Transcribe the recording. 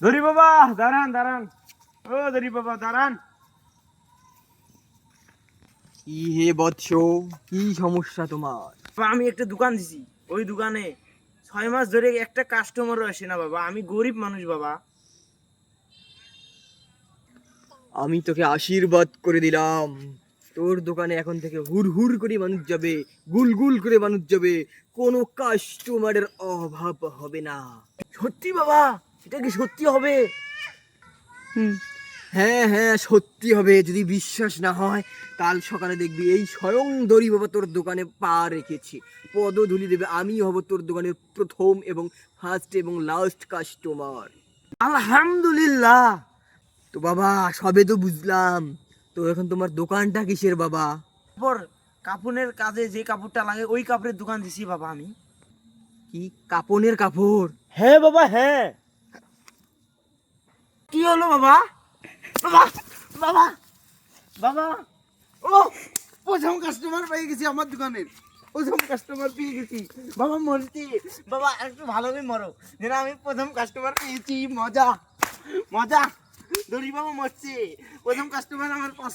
দড়ি বাবা দাঁড়ান দাঁড়ান, ও দড়ি বাবা দাঁড়ান। কি হে বৎস, কি সমস্যা তোমার? বাবা, আমি একটা দোকান দিছি, ওই দোকানে 6 মাস ধরে একটা কাস্টমারও আসে না বাবা। আমি গরিব মানুষ বাবা। আমি তোকে আশীর্বাদ করে দিলাম, তোর দোকানে এখন থেকে হুর হুর করে মানুষ যাবে, গুল গুল করে মানুষ যাবে, কোনো কাস্টমারের অভাব হবে না। সত্যি বাবা? এটা কি সত্যি হবে? হ্যাঁ হ্যাঁ, সত্যি হবে। যদি বিশ্বাস না হয়, কাল সকালে দেখবি এই স্বয়ং দড়ি বাবা তোর দোকানে পা রেখেছি, পদধূলি দেবে। আমি হব তোর দোকানের প্রথম এবং ফার্স্ট এবং লাস্ট কাস্টমার। আলহামদুলিল্লাহ। তো বাবা, সবে তো বুঝলাম, তো এখন তোমার দোকানটা কিসের বাবা? তারপর কাপড়ের কাজে যে কাপড়টা লাগে ওই কাপড়ের দোকান দিছি বাবা আমি। কি কাপনের কাপড়? হ্যাঁ বাবা হ্যাঁ। কি হলো বাবা? বাবা বাবা বাবা, ও প্রথম কাস্টমার পেয়ে গেছি আমার দোকানের, প্রথম কাস্টমার পেয়ে গেছি বাবা। মরছি বাবা, একটু ভালো করে মরো যেন আমি প্রথম কাস্টমার পেয়েছি। মজা মজা। দড়ি বাবা মরছে, প্রথম কাস্টমার আমার পাশে।